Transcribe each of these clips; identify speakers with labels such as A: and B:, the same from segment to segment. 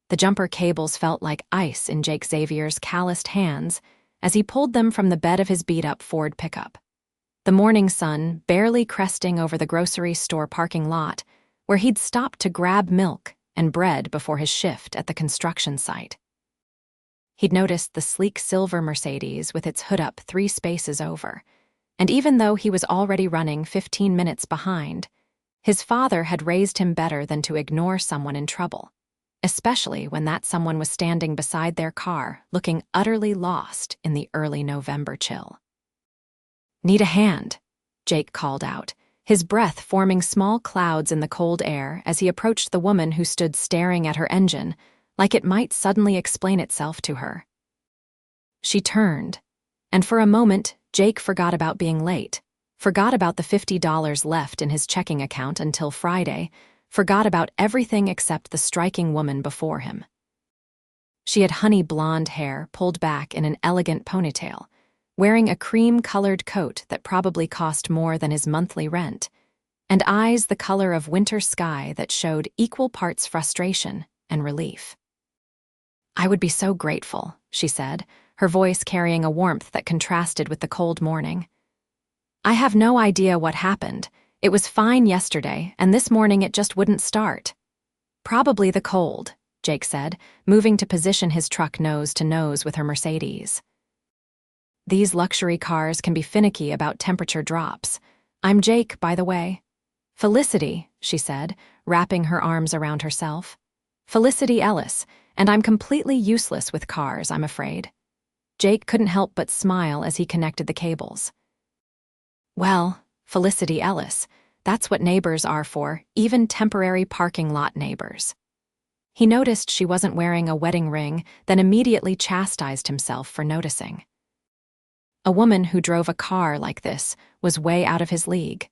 A: The jumper cables felt like ice in Jake Xavier's calloused hands as he pulled them from the bed of his beat-up Ford pickup. The morning sun barely cresting over the grocery store parking lot, where he'd stopped to grab milk and bread before his shift at the construction site. He'd noticed the sleek silver Mercedes with its hood up 3 spaces over, and even though he was already running 15 minutes behind, his father had raised him better than to ignore someone in trouble, especially when that someone was standing beside their car looking utterly lost in the early November chill. "Need a hand," Jake called out, his breath forming small clouds in the cold air as he approached the woman who stood staring at her engine like it might suddenly explain itself to her. She turned, and for a moment Jake forgot about being late, forgot about the $50 left in his checking account until Friday, forgot about everything except the striking woman before him. She had honey blonde hair pulled back in an elegant ponytail, wearing a cream-colored coat that probably cost more than his monthly rent, and eyes the color of winter sky that showed equal parts frustration and relief. "I would be so grateful," she said, her voice carrying a warmth that contrasted with the cold morning. "I have no idea what happened. It was fine yesterday, and this morning it just wouldn't start." "Probably the cold," Jake said, moving to position his truck nose to nose with her Mercedes. "These luxury cars can be finicky about temperature drops. I'm Jake, by the way." "Felicity," she said, wrapping her arms around herself. "Felicity Ellis, and I'm completely useless with cars, I'm afraid." Jake couldn't help but smile as he connected the cables. "Well, Felicity Ellis, that's what neighbors are for, even temporary parking lot neighbors." He noticed she wasn't wearing a wedding ring, then immediately chastised himself for noticing. A woman who drove a car like this was way out of his league.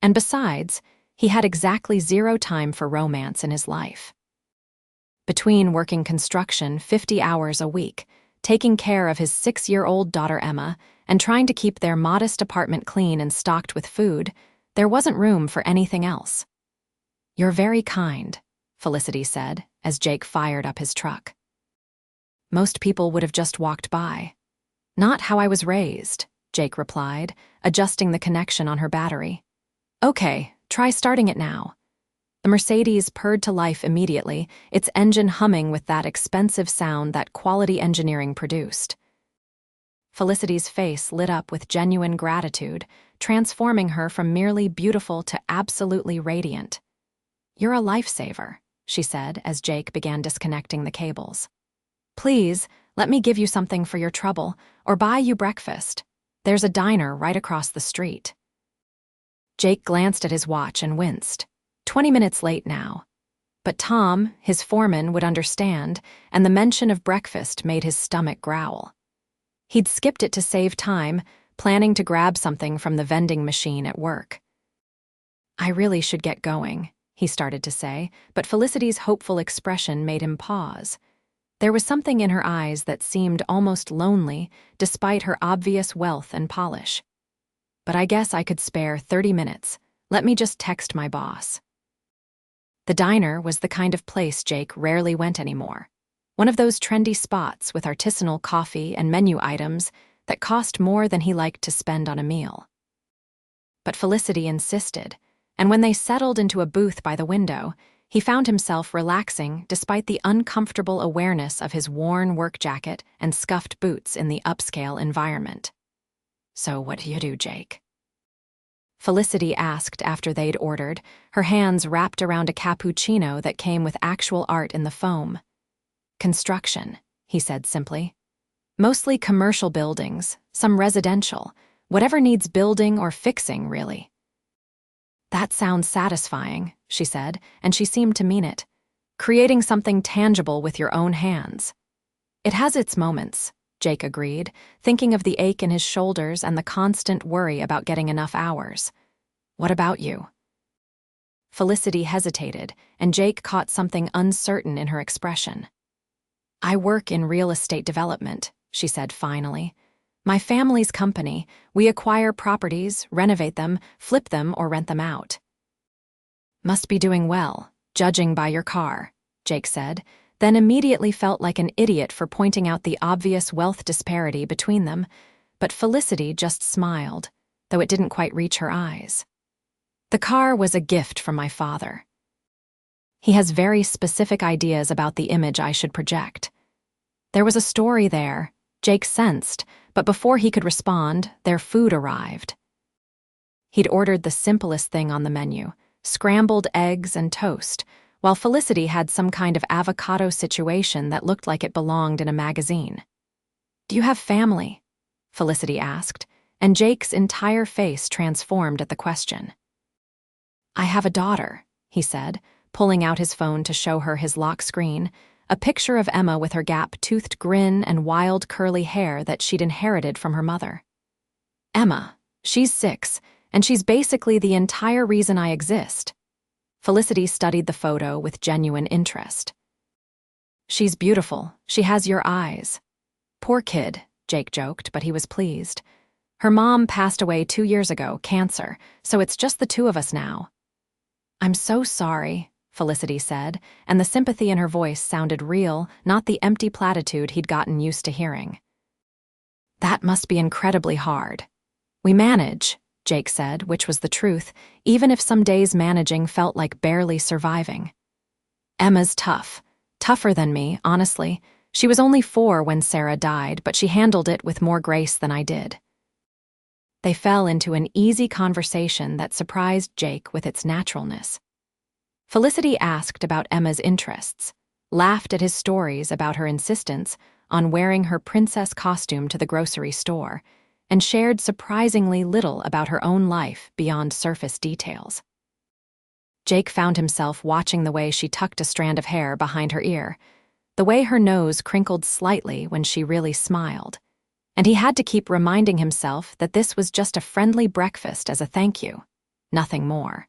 A: And besides, he had exactly 0 time for romance in his life. Between working construction 50 hours a week, taking care of his 6-year-old daughter Emma, and trying to keep their modest apartment clean and stocked with food, there wasn't room for anything else. "You're very kind," Felicity said as Jake fired up his truck. "Most people would have just walked by." "Not how I was raised," Jake replied, adjusting the connection on her battery. "Okay, try starting it now." The Mercedes purred to life immediately, its engine humming with that expensive sound that quality engineering produced. Felicity's face lit up with genuine gratitude, transforming her from merely beautiful to absolutely radiant. "You're a lifesaver," she said as Jake began disconnecting the cables. "Please, let me give you something for your trouble, or buy you breakfast. There's a diner right across the street." Jake glanced at his watch and winced. 20 minutes late now. But Tom, his foreman, would understand, and the mention of breakfast made his stomach growl. He'd skipped it to save time, planning to grab something from the vending machine at work. "I really should get going," he started to say, but Felicity's hopeful expression made him pause. There was something in her eyes that seemed almost lonely, despite her obvious wealth and polish. "But I guess I could spare 30 minutes. Let me just text my boss." The diner was the kind of place Jake rarely went anymore. One of those trendy spots with artisanal coffee and menu items that cost more than he liked to spend on a meal. But Felicity insisted, and when they settled into a booth by the window, he found himself relaxing despite the uncomfortable awareness of his worn work jacket and scuffed boots in the upscale environment. "So what do you do, Jake?" Felicity asked after they'd ordered, her hands wrapped around a cappuccino that came with actual art in the foam. "Construction," he said simply. "Mostly commercial buildings, some residential, whatever needs building or fixing, really." "That sounds satisfying," she said, and she seemed to mean it. "Creating something tangible with your own hands." "It has its moments," Jake agreed, thinking of the ache in his shoulders and the constant worry about getting enough hours. "What about you?" Felicity hesitated, and Jake caught something uncertain in her expression. "I work in real estate development," she said finally. "My family's company, we acquire properties, renovate them, flip them, or rent them out." "Must be doing well, judging by your car," Jake said, then immediately felt like an idiot for pointing out the obvious wealth disparity between them, but Felicity just smiled, though it didn't quite reach her eyes. The car was a gift from my father. He has very specific ideas about the image I should project. There was a story there, Jake sensed, but before he could respond, their food arrived. He'd ordered the simplest thing on the menu, scrambled eggs and toast, while Felicity had some kind of avocado situation that looked like it belonged in a magazine. "Do you have family?" Felicity asked, and Jake's entire face transformed at the question. "I have a daughter," he said, pulling out his phone to show her his lock screen, a picture of Emma with her gap-toothed grin and wild curly hair that she'd inherited from her mother. "Emma, she's 6, and she's basically the entire reason I exist." Felicity studied the photo with genuine interest. "She's beautiful. She has your eyes." "Poor kid," Jake joked, but he was pleased. "Her mom passed away 2 years ago, cancer, so it's just the two of us now." "I'm so sorry," Felicity said, and the sympathy in her voice sounded real, not the empty platitude he'd gotten used to hearing. "That must be incredibly hard." "We manage," Jake said, which was the truth, even if some days managing felt like barely surviving. "Emma's tough. Tougher than me, honestly. She was only 4 when Sarah died, but she handled it with more grace than I did." They fell into an easy conversation that surprised Jake with its naturalness. Felicity asked about Emma's interests, laughed at his stories about her insistence on wearing her princess costume to the grocery store, and shared surprisingly little about her own life beyond surface details. Jake found himself watching the way she tucked a strand of hair behind her ear, the way her nose crinkled slightly when she really smiled, and he had to keep reminding himself that this was just a friendly breakfast as a thank you, nothing more.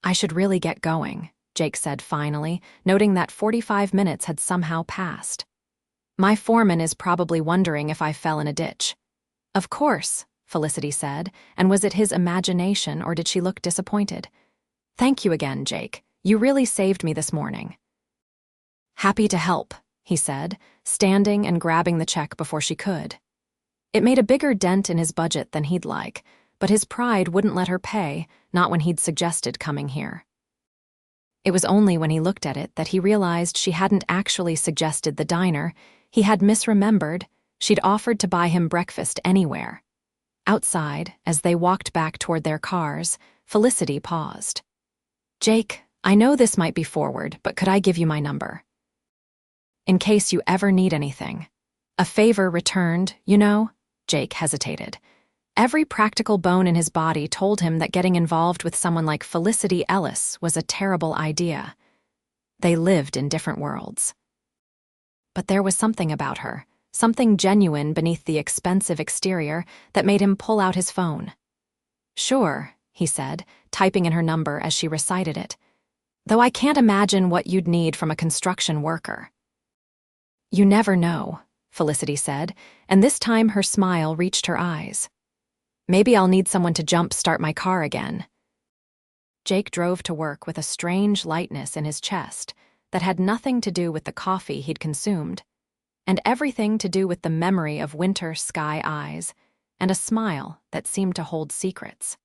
A: "I should really get going," Jake said finally, noting that 45 minutes had somehow passed. "My foreman is probably wondering if I fell in a ditch." "Of course," Felicity said, and was it his imagination or did she look disappointed? "Thank you again, Jake. You really saved me this morning." "Happy to help," he said, standing and grabbing the check before she could. It made a bigger dent in his budget than he'd like, but his pride wouldn't let her pay, not when he'd suggested coming here. It was only when he looked at it that he realized she hadn't actually suggested the diner. He had misremembered. She'd offered to buy him breakfast anywhere. Outside, as they walked back toward their cars, Felicity paused. "Jake, I know this might be forward, but could I give you my number? In case you ever need anything." "A favor returned, you know?" Jake hesitated. Every practical bone in his body told him that getting involved with someone like Felicity Ellis was a terrible idea. They lived in different worlds. But there was something about her, something genuine beneath the expensive exterior, that made him pull out his phone. "Sure," he said, typing in her number as she recited it. "Though I can't imagine what you'd need from a construction worker." "You never know," Felicity said, and this time her smile reached her eyes. "Maybe I'll need someone to jumpstart my car again." Jake drove to work with a strange lightness in his chest that had nothing to do with the coffee he'd consumed, and everything to do with the memory of winter sky eyes and a smile that seemed to hold secrets.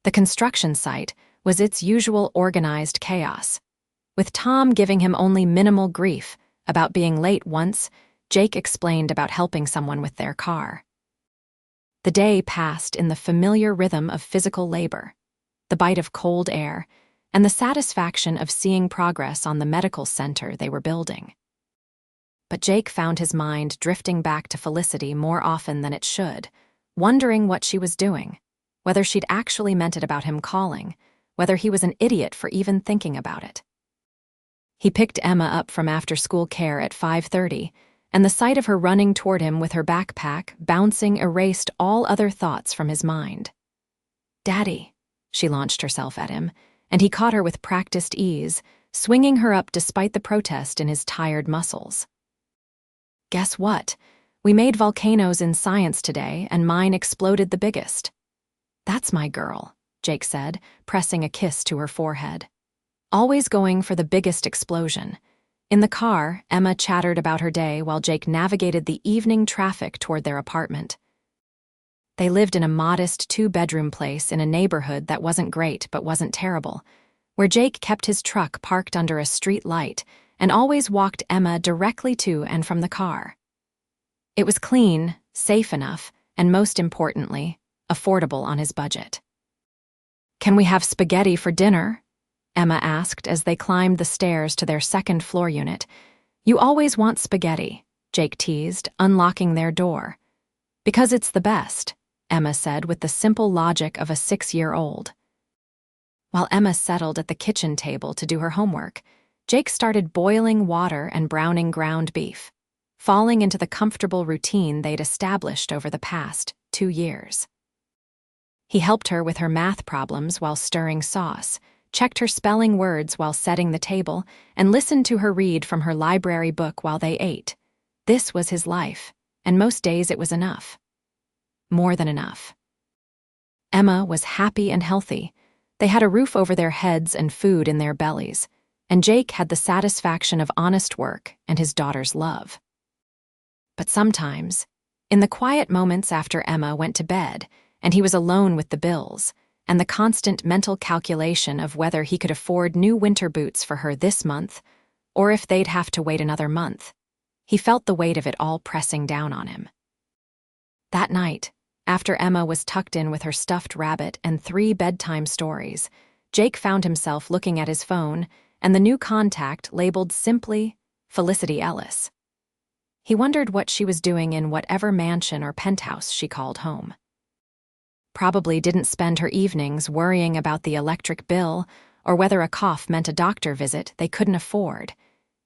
A: The construction site was its usual organized chaos, with Tom giving him only minimal grief about being late once. Jake explained about helping someone with their car. The day passed in the familiar rhythm of physical labor, the bite of cold air, and the satisfaction of seeing progress on the medical center they were building. But Jake found his mind drifting back to Felicity more often than it should, wondering what she was doing, whether she'd actually meant it about him calling, whether he was an idiot for even thinking about it. He picked Emma up from after-school care at 5:30, and the sight of her running toward him with her backpack bouncing erased all other thoughts from his mind. "Daddy," she launched herself at him, and he caught her with practiced ease, swinging her up despite the protest in his tired muscles. "Guess what? We made volcanoes in science today, and mine exploded the biggest." "That's my girl," Jake said, pressing a kiss to her forehead. "Always going for the biggest explosion. In the car, Emma chattered about her day while Jake navigated the evening traffic toward their apartment. They lived in a modest two-bedroom place in a neighborhood that wasn't great but wasn't terrible, where Jake kept his truck parked under a street light and always walked Emma directly to and from the car. It was clean, safe enough, and most importantly, affordable on his budget. "Can we have spaghetti for dinner?" Emma asked as they climbed the stairs to their second-floor unit. "You always want spaghetti," Jake teased, unlocking their door. "Because it's the best," Emma said with the simple logic of a 6-year-old. While Emma settled at the kitchen table to do her homework, Jake started boiling water and browning ground beef, falling into the comfortable routine they'd established over the past 2 years. He helped her with her math problems while stirring sauce, checked her spelling words while setting the table, and listened to her read from her library book while they ate. This was his life, and most days it was enough. More than enough. Emma was happy and healthy. They had a roof over their heads and food in their bellies, and Jake had the satisfaction of honest work and his daughter's love. But sometimes, in the quiet moments after Emma went to bed, and he was alone with the bills, and the constant mental calculation of whether he could afford new winter boots for her this month, or if they'd have to wait another month, he felt the weight of it all pressing down on him. That night, after Emma was tucked in with her stuffed rabbit and 3 bedtime stories, Jake found himself looking at his phone and the new contact labeled simply Felicity Ellis. He wondered what she was doing in whatever mansion or penthouse she called home. Probably didn't spend her evenings worrying about the electric bill or whether a cough meant a doctor visit they couldn't afford.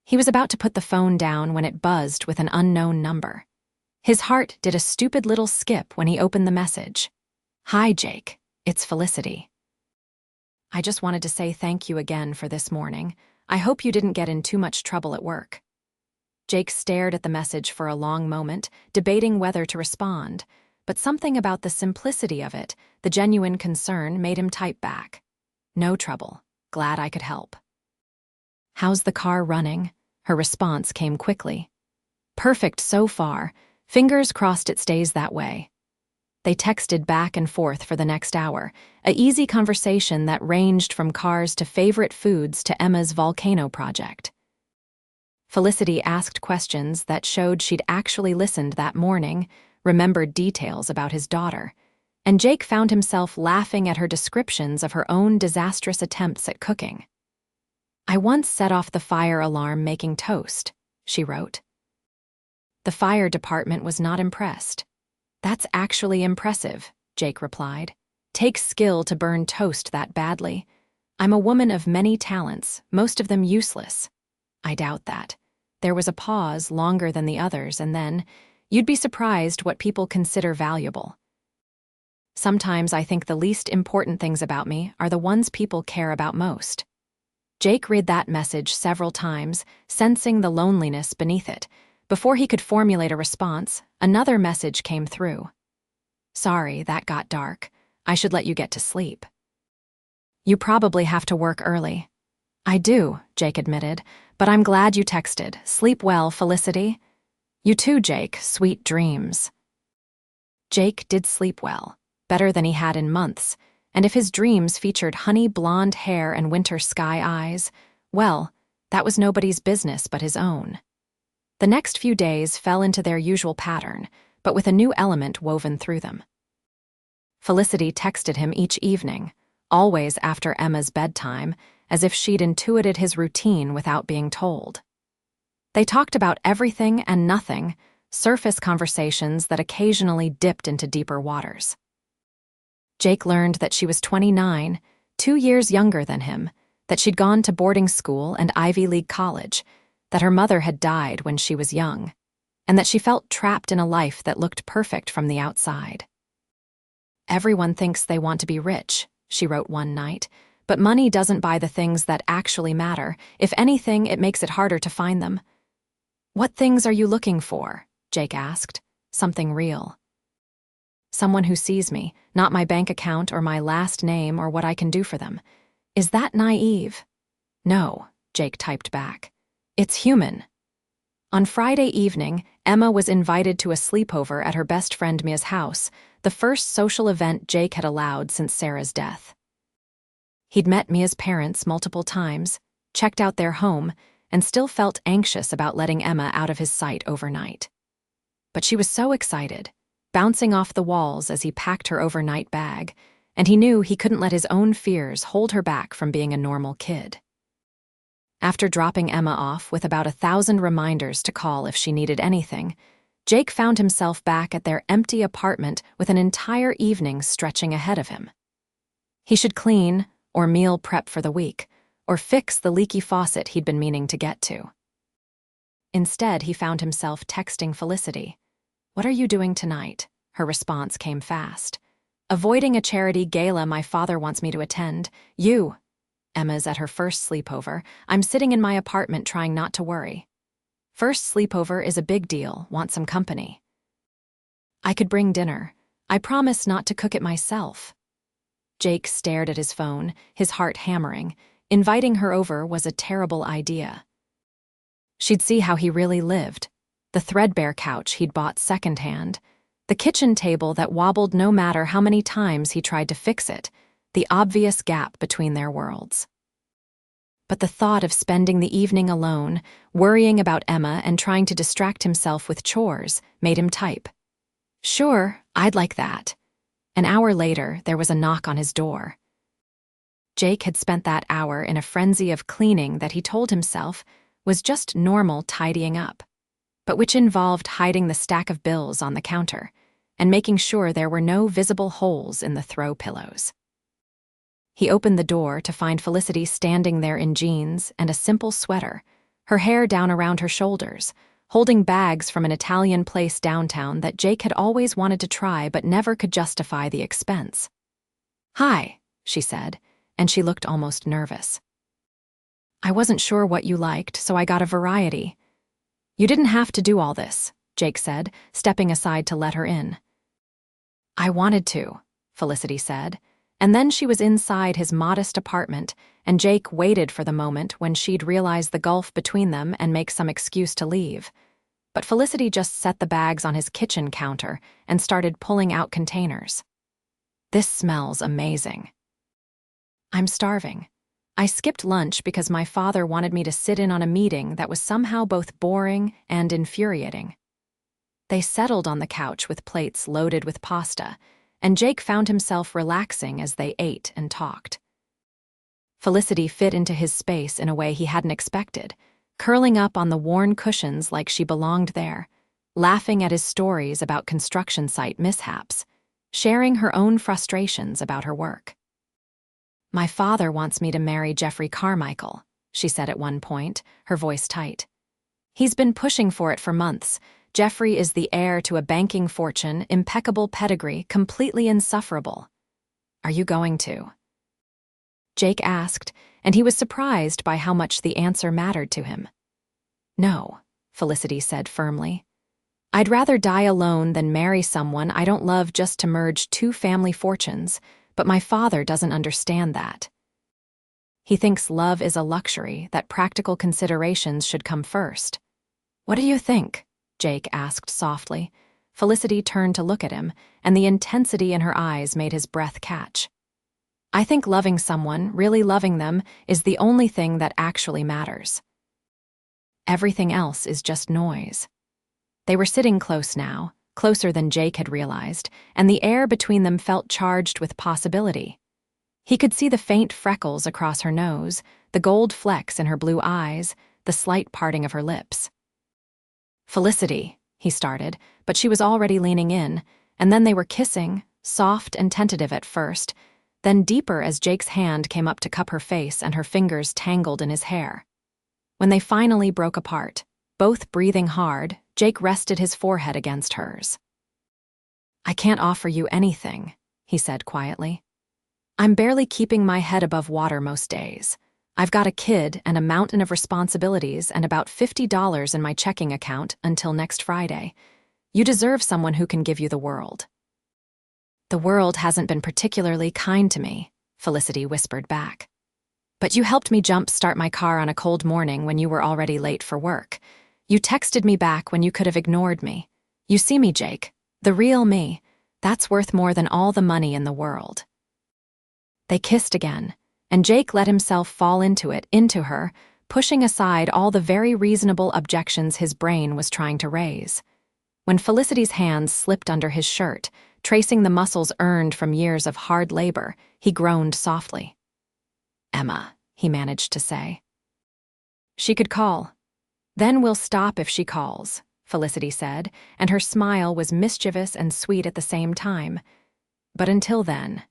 A: He was about to put the phone down when it buzzed with an unknown number. His heart did a stupid little skip when he opened the message. "Hi, Jake. It's Felicity. I just wanted to say thank you again for this morning. I hope you didn't get in too much trouble at work." Jake stared at the message for a long moment, debating whether to respond, but something about the simplicity of it, the genuine concern, made him type back. "No trouble. Glad I could help." "How's the car running?" Her response came quickly. "Perfect so far. Fingers crossed it stays that way." They texted back and forth for the next hour, a easy conversation that ranged from cars to favorite foods to Emma's volcano project. Felicity asked questions that showed she'd actually listened that morning, remembered details about his daughter, and Jake found himself laughing at her descriptions of her own disastrous attempts at cooking. "I once set off the fire alarm making toast," she wrote. The fire department was not impressed. "That's actually impressive," Jake replied. "Takes skill to burn toast that badly. I'm a woman of many talents, most of them useless." "I doubt that." There was a pause longer than the others, and then, "You'd be surprised what people consider valuable. Sometimes I think the least important things about me are the ones people care about most." Jake read that message several times, sensing the loneliness beneath it. Before he could formulate a response, another message came through. "Sorry, that got dark. I should let you get to sleep." "You probably have to work early." "I do," Jake admitted, "but I'm glad you texted. Sleep well, Felicity." "You too, Jake. Sweet dreams." Jake did sleep well, better than he had in months, and if his dreams featured honey blonde hair and winter sky eyes, well, that was nobody's business but his own. The next few days fell into their usual pattern, but with a new element woven through them. Felicity texted him each evening, always after Emma's bedtime, as if she'd intuited his routine without being told. They talked about everything and nothing, surface conversations that occasionally dipped into deeper waters. Jake learned that she was 29, 2 years younger than him, that she'd gone to boarding school and Ivy League college, that her mother had died when she was young, and that she felt trapped in a life that looked perfect from the outside. "Everyone thinks they want to be rich," she wrote one night, "but money doesn't buy the things that actually matter. If anything, it makes it harder to find them." "What things are you looking for?" Jake asked. "Something real." "Someone who sees me, not my bank account or my last name or what I can do for them." "Is that naive?" "No," Jake typed back. It's human. On Friday evening, Emma was invited to a sleepover at her best friend Mia's house, the first social event Jake had allowed since Sarah's death. He'd met Mia's parents multiple times, checked out their home, and still felt anxious about letting Emma out of his sight overnight. But she was so excited, bouncing off the walls as he packed her overnight bag, and he knew he couldn't let his own fears hold her back from being a normal kid. After dropping Emma off with about 1,000 reminders to call if she needed anything, Jake found himself back at their empty apartment with an entire evening stretching ahead of him. He should clean, or meal prep for the week, or fix the leaky faucet he'd been meaning to get to. Instead, he found himself texting Felicity. "What are you doing tonight?" Her response came fast. "Avoiding a charity gala my father wants me to attend. You." Emma's at her first sleepover. "I'm sitting in my apartment trying not to worry." First sleepover is a big deal. Want some company? "I could bring dinner. I promise not to cook it myself." Jake stared at his phone, his heart hammering. Inviting her over was a terrible idea. She'd see how he really lived. The threadbare couch he'd bought secondhand, the kitchen table that wobbled no matter how many times he tried to fix it, the obvious gap between their worlds. But the thought of spending the evening alone, worrying about Emma and trying to distract himself with chores, made him type. "Sure, I'd like that." An hour later, there was a knock on his door. Jake had spent that hour in a frenzy of cleaning that he told himself was just normal tidying up, but which involved hiding the stack of bills on the counter and making sure there were no visible holes in the throw pillows. He opened the door to find Felicity standing there in jeans and a simple sweater, her hair down around her shoulders, holding bags from an Italian place downtown that Jake had always wanted to try but never could justify the expense. "Hi," she said, and she looked almost nervous. "I wasn't sure what you liked, so I got a variety." "You didn't have to do all this," Jake said, stepping aside to let her in. "I wanted to," Felicity said, and then she was inside his modest apartment, and Jake waited for the moment when she'd realize the gulf between them and make some excuse to leave. But Felicity just set the bags on his kitchen counter and started pulling out containers. "This smells amazing." "I'm starving. I skipped lunch because my father wanted me to sit in on a meeting that was somehow both boring and infuriating." They settled on the couch with plates loaded with pasta, and Jake found himself relaxing as they ate and talked. Felicity fit into his space in a way he hadn't expected, curling up on the worn cushions like she belonged there, laughing at his stories about construction site mishaps, sharing her own frustrations about her work. "My father wants me to marry Jeffrey Carmichael," she said at one point, her voice tight. "He's been pushing for it for months. Jeffrey is the heir to a banking fortune, impeccable pedigree, completely insufferable. Are you going to?" Jake asked, and he was surprised by how much the answer mattered to him. "No," Felicity said firmly. "I'd rather die alone than marry someone I don't love just to merge two family fortunes, but my father doesn't understand that. He thinks love is a luxury, that practical considerations should come first." "What do you think?" Jake asked softly. Felicity turned to look at him, and the intensity in her eyes made his breath catch. "I think loving someone, really loving them, is the only thing that actually matters. Everything else is just noise." They were sitting close now, closer than Jake had realized, and the air between them felt charged with possibility. He could see the faint freckles across her nose, the gold flecks in her blue eyes, the slight parting of her lips. "Felicity," he started, but she was already leaning in, and then they were kissing, soft and tentative at first, then deeper as Jake's hand came up to cup her face and her fingers tangled in his hair. When they finally broke apart, both breathing hard, Jake rested his forehead against hers. "I can't offer you anything," he said quietly. "I'm barely keeping my head above water most days. I've got a kid and a mountain of responsibilities and about $50 in my checking account until next Friday. You deserve someone who can give you the world." "The world hasn't been particularly kind to me," Felicity whispered back. But you helped me jumpstart my car on a cold morning when you were already late for work. You texted me back when you could have ignored me. You see me, Jake. The real me. That's worth more than all the money in the world. They kissed again, and Jake let himself fall into her, pushing aside all the very reasonable objections his brain was trying to raise. When Felicity's hands slipped under his shirt, tracing the muscles earned from years of hard labor, he groaned softly. "Emma," he managed to say. "She could call. Then we'll stop if she calls," Felicity said, and her smile was mischievous and sweet at the same time. But until then.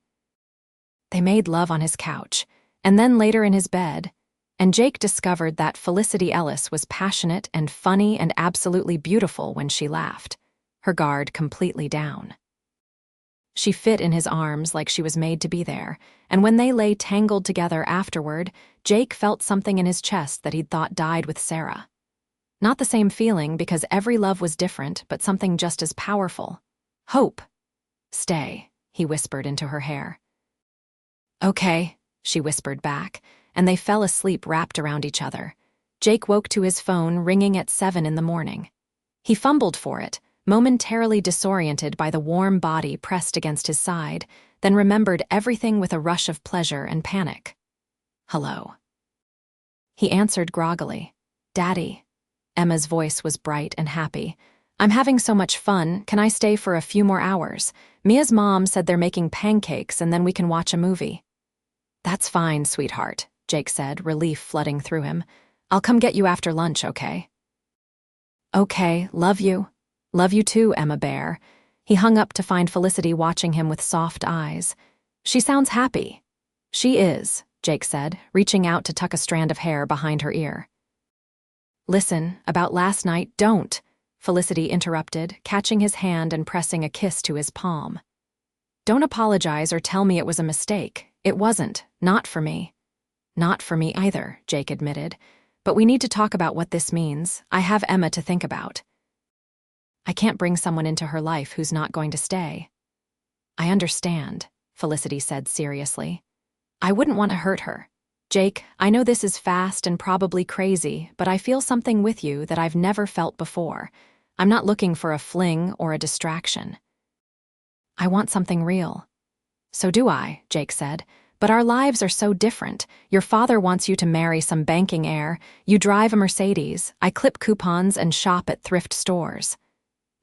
A: They made love on his couch, and then later in his bed, and Jake discovered that Felicity Ellis was passionate and funny and absolutely beautiful when she laughed, her guard completely down. She fit in his arms like she was made to be there, and when they lay tangled together afterward, Jake felt something in his chest that he'd thought died with Sarah. Not the same feeling because every love was different, but something just as powerful. Hope. "Stay," he whispered into her hair. "Okay," she whispered back, and they fell asleep wrapped around each other. Jake woke to his phone ringing at 7 in the morning. He fumbled for it, momentarily disoriented by the warm body pressed against his side, then remembered everything with a rush of pleasure and panic. "Hello." He answered groggily. "Daddy." Emma's voice was bright and happy. "I'm having so much fun. Can I stay for a few more hours? Mia's mom said they're making pancakes and then we can watch a movie." "That's fine, sweetheart," Jake said, relief flooding through him. "I'll come get you after lunch, okay?" "Okay, love you." "Love you too, Emma Bear." He hung up to find Felicity watching him with soft eyes. "She sounds happy." "She is," Jake said, reaching out to tuck a strand of hair behind her ear. "Listen, about last night, don't," Felicity interrupted, catching his hand and pressing a kiss to his palm. "Don't apologize or tell me it was a mistake. It wasn't, not for me." "Not for me either," Jake admitted. "But we need to talk about what this means. I have Emma to think about." "I can't bring someone into her life who's not going to stay." "I understand," Felicity said seriously. "I wouldn't want to hurt her. Jake, I know this is fast and probably crazy, but I feel something with you that I've never felt before. I'm not looking for a fling or a distraction." "I want something real." "So do I," Jake said. "But our lives are so different. Your father wants you to marry some banking heir. You drive a Mercedes. I clip coupons and shop at thrift stores."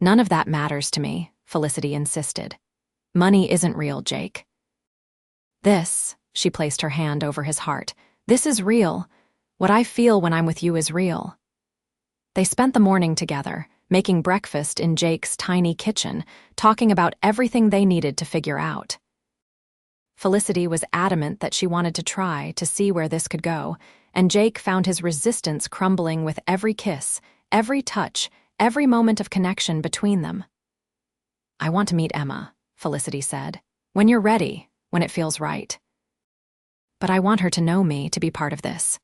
A: "None of that matters to me," Felicity insisted. "Money isn't real, Jake." "This," she placed her hand over his heart, "this is real. What I feel when I'm with you is real." They spent the morning together, making breakfast in Jake's tiny kitchen, talking about everything they needed to figure out. Felicity was adamant that she wanted to try to see where this could go, and Jake found his resistance crumbling with every kiss, every touch, every moment of connection between them. "I want to meet Emma," Felicity said. "When you're ready, when it feels right. But I want her to know me, to be part of this."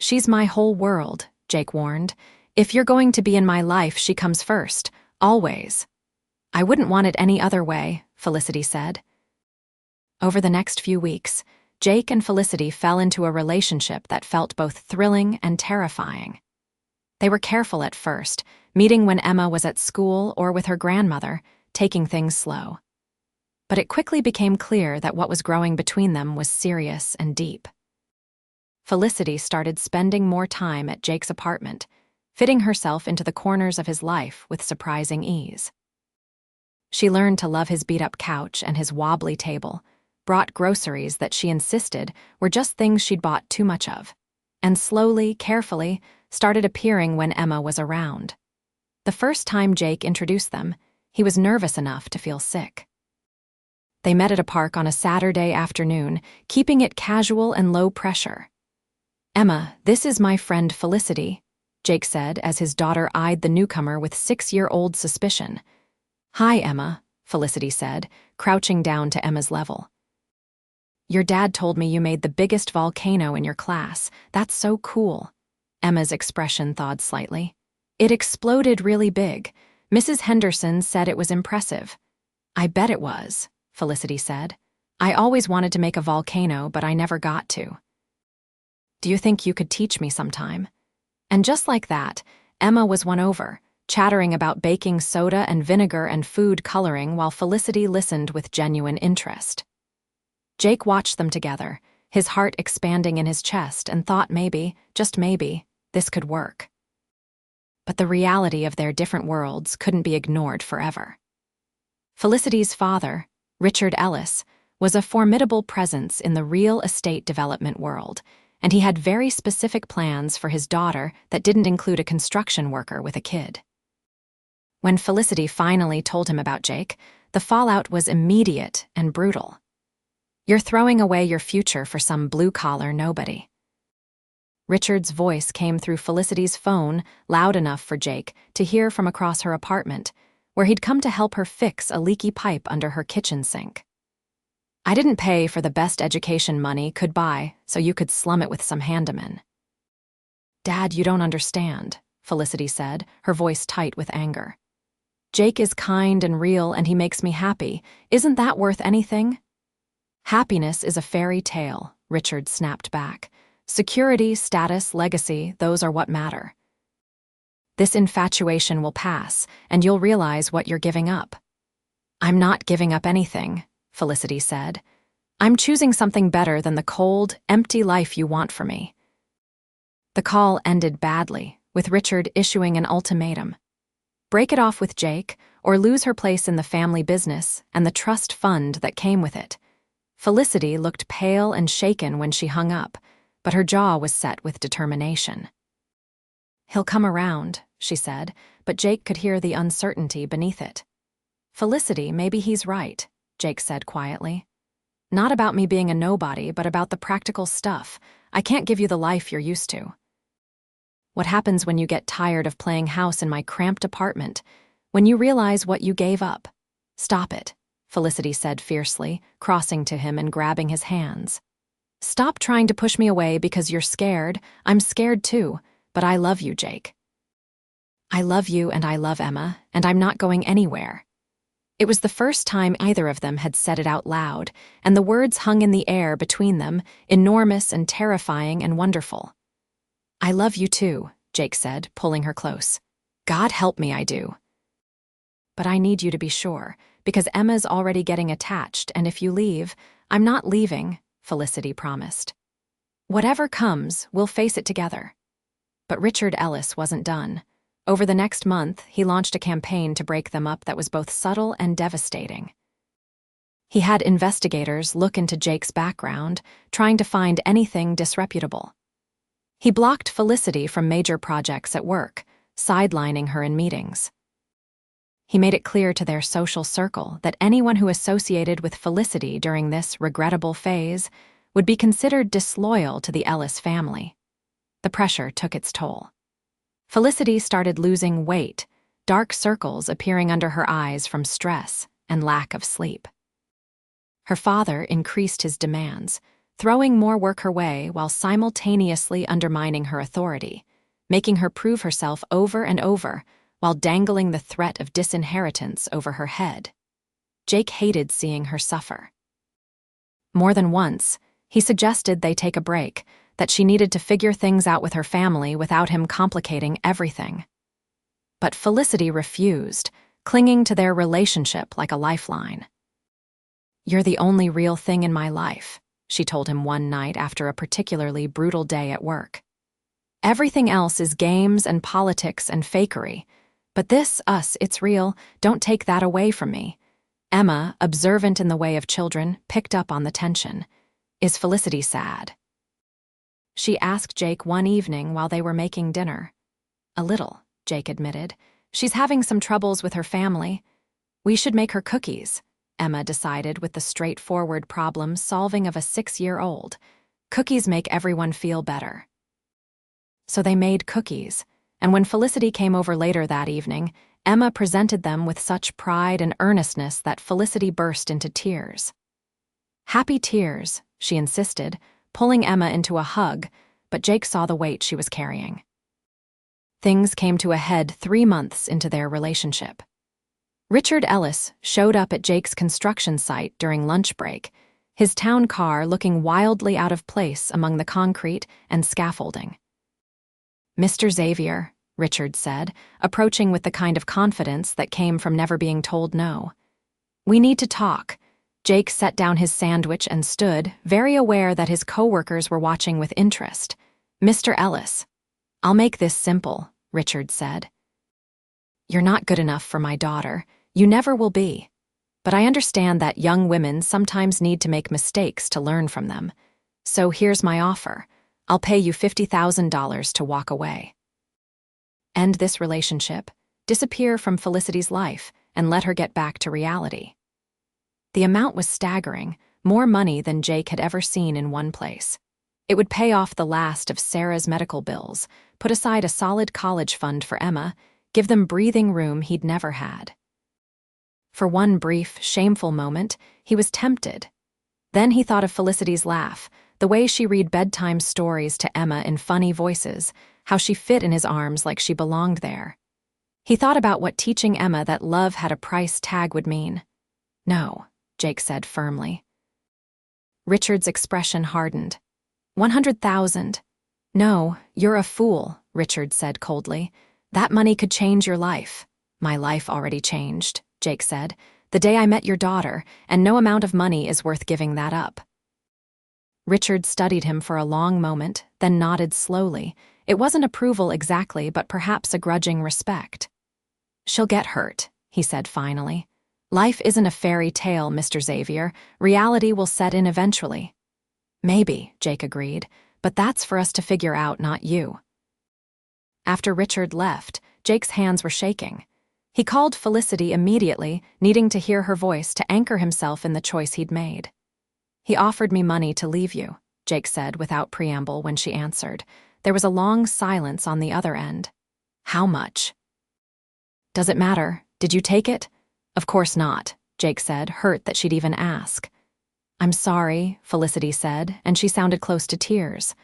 A: "She's my whole world," Jake warned. "If you're going to be in my life, she comes first, always." "I wouldn't want it any other way," Felicity said. Over the next few weeks, Jake and Felicity fell into a relationship that felt both thrilling and terrifying. They were careful at first, meeting when Emma was at school or with her grandmother, taking things slow. But it quickly became clear that what was growing between them was serious and deep. Felicity started spending more time at Jake's apartment, fitting herself into the corners of his life with surprising ease. She learned to love his beat-up couch and his wobbly table, brought groceries that she insisted were just things she'd bought too much of, and slowly, carefully, started appearing when Emma was around. The first time Jake introduced them, he was nervous enough to feel sick. They met at a park on a Saturday afternoon, keeping it casual and low pressure. "Emma, this is my friend Felicity," Jake said as his daughter eyed the newcomer with 6-year-old suspicion. "Hi, Emma," Felicity said, crouching down to Emma's level. "Your dad told me you made the biggest volcano in your class. That's so cool." Emma's expression thawed slightly. "It exploded really big. Mrs. Henderson said it was impressive." "I bet it was," Felicity said. "I always wanted to make a volcano, but I never got to." Do you think you could teach me sometime?" And just like that, Emma was won over, chattering about baking soda and vinegar and food coloring while Felicity listened with genuine interest. Jake watched them together, his heart expanding in his chest, and thought maybe, just maybe, this could work. But the reality of their different worlds couldn't be ignored forever. Felicity's father, Richard Ellis, was a formidable presence in the real estate development world, and he had very specific plans for his daughter that didn't include a construction worker with a kid. When Felicity finally told him about Jake, the fallout was immediate and brutal. "You're throwing away your future for some blue-collar nobody." Richard's voice came through Felicity's phone, loud enough for Jake to hear from across her apartment, where he'd come to help her fix a leaky pipe under her kitchen sink. "I didn't pay for the best education money could buy, so you could slum it with some handyman." "Dad, you don't understand," Felicity said, her voice tight with anger. "Jake is kind and real, and he makes me happy. Isn't that worth anything?" "Happiness is a fairy tale," Richard snapped back. "Security, status, legacy, those are what matter. This infatuation will pass, and you'll realize what you're giving up." "I'm not giving up anything," Felicity said. "I'm choosing something better than the cold, empty life you want for me." The call ended badly, with Richard issuing an ultimatum. Break it off with Jake, or lose her place in the family business and the trust fund that came with it. Felicity looked pale and shaken when she hung up, but her jaw was set with determination. "He'll come around," she said, but Jake could hear the uncertainty beneath it. "Felicity, maybe he's right," Jake said quietly. "Not about me being a nobody, but about the practical stuff. I can't give you the life you're used to. What happens when you get tired of playing house in my cramped apartment? When you realize what you gave up? Stop it," Felicity said fiercely, crossing to him and grabbing his hands. "Stop trying to push me away because you're scared. I'm scared too, but I love you, Jake. I love you and I love Emma, and I'm not going anywhere." It was the first time either of them had said it out loud, and the words hung in the air between them, enormous and terrifying and wonderful. "I love you too," Jake said, pulling her close. "God help me, I do. But I need you to be sure, because Emma's already getting attached, and if you leave—" "I'm not leaving," Felicity promised. "Whatever comes, we'll face it together." But Richard Ellis wasn't done. Over the next month, he launched a campaign to break them up that was both subtle and devastating. He had investigators look into Jake's background, trying to find anything disreputable. He blocked Felicity from major projects at work, sidelining her in meetings. He made it clear to their social circle that anyone who associated with Felicity during this regrettable phase would be considered disloyal to the Ellis family. The pressure took its toll. Felicity started losing weight, dark circles appearing under her eyes from stress and lack of sleep. Her father increased his demands, throwing more work her way while simultaneously undermining her authority, making her prove herself over and over while dangling the threat of disinheritance over her head. Jake hated seeing her suffer. More than once, he suggested they take a break, that she needed to figure things out with her family without him complicating everything. But Felicity refused, clinging to their relationship like a lifeline. "You're the only real thing in my life," she told him one night after a particularly brutal day at work. "Everything else is games and politics and fakery. But this, us, it's real. Don't take that away from me." Emma, observant in the way of children, picked up on the tension. "Is Felicity sad?" She asked Jake one evening while they were making dinner. "A little," Jake admitted. "She's having some troubles with her family. We should make her cookies," Emma decided with the straightforward problem-solving of a 6-year-old. "Cookies make everyone feel better." So they made cookies, and when Felicity came over later that evening, Emma presented them with such pride and earnestness that Felicity burst into tears. "Happy tears," she insisted, pulling Emma into a hug, but Jake saw the weight she was carrying. Things came to a head 3 months into their relationship. Richard Ellis showed up at Jake's construction site during lunch break, his town car looking wildly out of place among the concrete and scaffolding. "Mr. Xavier," Richard said, approaching with the kind of confidence that came from never being told no. "We need to talk." Jake set down his sandwich and stood, very aware that his coworkers were watching with interest. "Mr. Ellis." "I'll make this simple," Richard said. "You're not good enough for my daughter. You never will be. But I understand that young women sometimes need to make mistakes to learn from them. So here's my offer. I'll pay you $50,000 to walk away. End this relationship, disappear from Felicity's life, and let her get back to reality." The amount was staggering, more money than Jake had ever seen in one place. It would pay off the last of Sarah's medical bills, put aside a solid college fund for Emma, give them breathing room he'd never had. For one brief, shameful moment, he was tempted. Then he thought of Felicity's laugh, the way she read bedtime stories to Emma in funny voices, how she fit in his arms like she belonged there. He thought about what teaching Emma that love had a price tag would mean. "No," Jake said firmly. Richard's expression hardened. 100,000. "No, you're a fool," Richard said coldly. "That money could change your life." "My life already changed," Jake said, "the day I met your daughter, and no amount of money is worth giving that up." Richard studied him for a long moment, then nodded slowly. It wasn't approval exactly, but perhaps a grudging respect. "She'll get hurt," he said finally. "Life isn't a fairy tale, Mr. Xavier. Reality will set in eventually." "Maybe," Jake agreed, "but that's for us to figure out, not you." After Richard left, Jake's hands were shaking. He called Felicity immediately, needing to hear her voice to anchor himself in the choice he'd made. "He offered me money to leave you," Jake said without preamble when she answered. There was a long silence on the other end. "How much?" "Does it matter? Did you take it?" "Of course not," Jake said, hurt that she'd even ask. "I'm sorry," Felicity said, and she sounded close to tears.